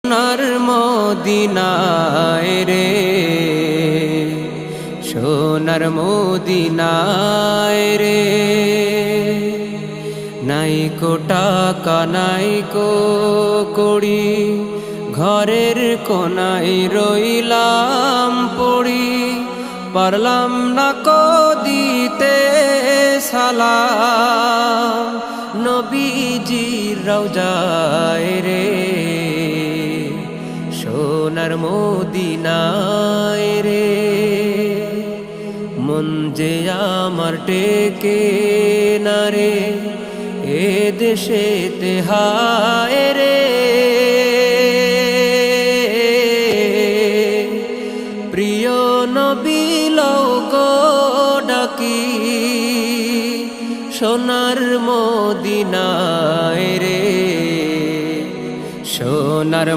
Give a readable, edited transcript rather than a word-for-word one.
সোনার মদিনায় রে, সোনার মদিনায় রে, নাইকো টাকা নাইকো কড়ি, ঘরের কোনায় রইলাম পড়ি, পারলাম না কো দিতে সালাম নবীজির রওজায় রে, সোনার মদিনায় রে। মন যে আমার টেকে না রে এ দেশেতে হায় রে, প্রিয় নবী লও গো ডাকি, সোনার মদিনায় রে, সোনার